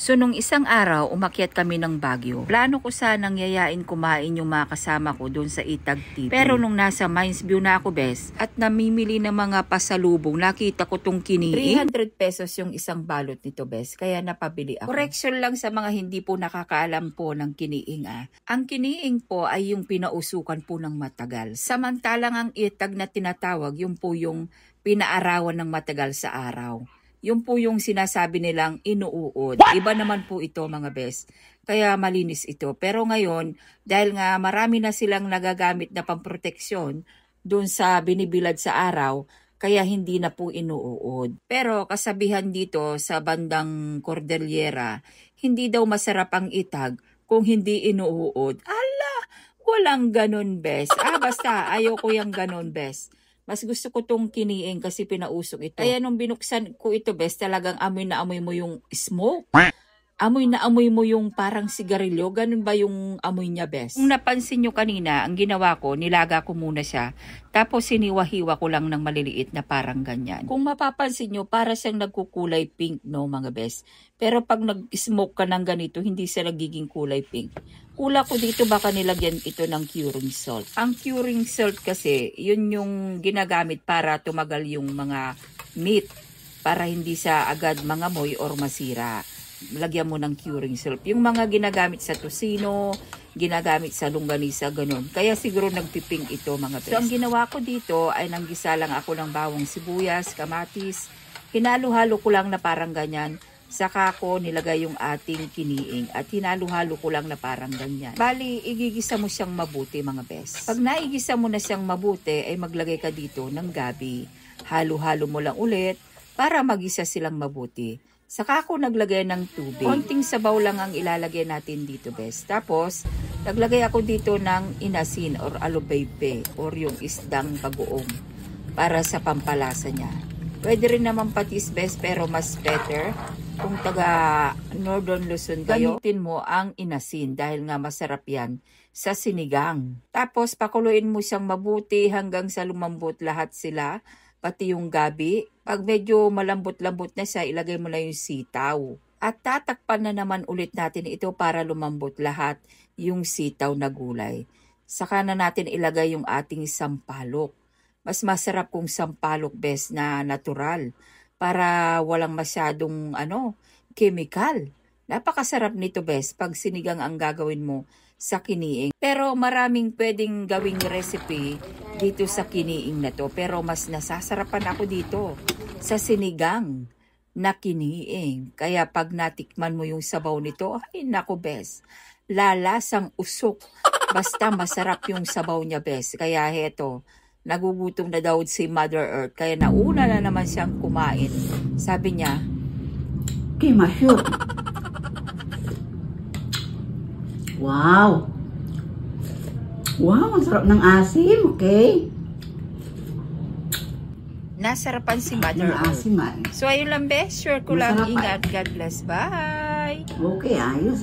So nung isang araw, umakyat kami ng Baguio. Plano ko sanang yayain kumain yung mga kasama ko doon sa Itag TV. Pero nung nasa Mines View na ako, bes, at namimili ng mga pasalubong, nakita ko tong kiniing. 300 pesos yung isang balot nito, bes, kaya napabili ako. Correction lang sa mga hindi po nakakaalam po ng kiniing. Ang kiniing po ay yung pinausukan po ng matagal. Samantalang ang Itag na tinatawag, yung po yung pinaarawan ng matagal sa araw. Yung po yung sinasabi nilang inuuod. Iba naman po ito, mga bes. Kaya malinis ito. Pero ngayon, dahil nga marami na silang nagagamit na pamproteksyon doon sa binibilad sa araw, kaya hindi na po inuuod. Pero kasabihan dito sa bandang Cordillera, hindi daw masarap ang Itag kung hindi inuuod. Ala, walang ganon, bes. Basta, ayoko yung ganon, bes. Mas gusto ko tong kiniing kasi pinausok ito. Kaya nung binuksan ko ito, bes, talagang amoy na amoy mo yung smoke. Amoy na amoy mo yung parang sigarilyo. Ganun ba yung amoy niya, bes? Kung napansin nyo kanina, ang ginawa ko, nilaga ko muna siya. Tapos siniwa-hiwa ko lang ng maliliit na parang ganyan. Kung mapapansin nyo, para siyang nagkukulay pink, no, mga bes. Pero pag nag-smoke ka ng ganito, hindi siya nagiging kulay pink. Kula ko dito baka nilagyan ito ng curing salt. Ang curing salt kasi, yun yung ginagamit para tumagal yung mga meat. Para hindi siya agad mangamoy or masira. Lagyan mo ng curing salt. Yung mga ginagamit sa tocino, ginagamit sa longganisa, ganun. Kaya siguro nagpiping ito, mga bes. So, ang ginawa ko dito ay nanggisa lang ako ng bawang sibuyas, kamatis. Hinalo-halo ko lang na parang ganyan. Saka ko nilagay yung ating kiniing at hinalo-halo ko lang na parang ganyan. Bali, igigisa mo siyang mabuti, mga bes. Pag naigisa mo na siyang mabuti, ay maglagay ka dito ng gabi. Halo-halo mo lang ulit para magisa silang mabuti. Saka ako naglagay ng tubig. Konting sabaw lang ang ilalagay natin dito, bes. Tapos, naglagay ako dito ng inasin or alubebe or yung isdang bagoong para sa pampalasa niya. Pwede rin naman patis, bes, pero mas better kung taga Northern Luzon kayo, gamitin mo ang inasin dahil nga masarap yan sa sinigang. Tapos, pakuluin mo siyang mabuti hanggang sa lumambot lahat sila, pati yung gabi. Pag medyo malambot-lambot na siya, ilagay mo na yung sitaw. At tatakpan na naman ulit natin ito para lumambot lahat yung sitaw na gulay. Saka na natin ilagay yung ating sampalok. Mas masarap kung sampalok, bes, na natural. Para walang masyadong chemical. Napakasarap nito, bes, pag sinigang ang gagawin mo sa kiniing. Pero maraming pwedeng gawing recipe dito sa kiniing na to. Pero mas nasasarapan ako dito sa sinigang na kiniing. Kaya pag natikman mo yung sabaw nito, ay nako, bes, lalasang usok. Basta masarap yung sabaw niya, bes. Kaya heto, nagugutom na daw si Mother Earth. Kaya nauna na naman siyang kumain. Sabi niya, okay, ma-shoot. Wow! Wow, ang sarap ng asim, okay? nasarapan si Mother Earth. So ayun lang, bes. Sure ko lang. Ingat. God bless. Bye! Okay, ayos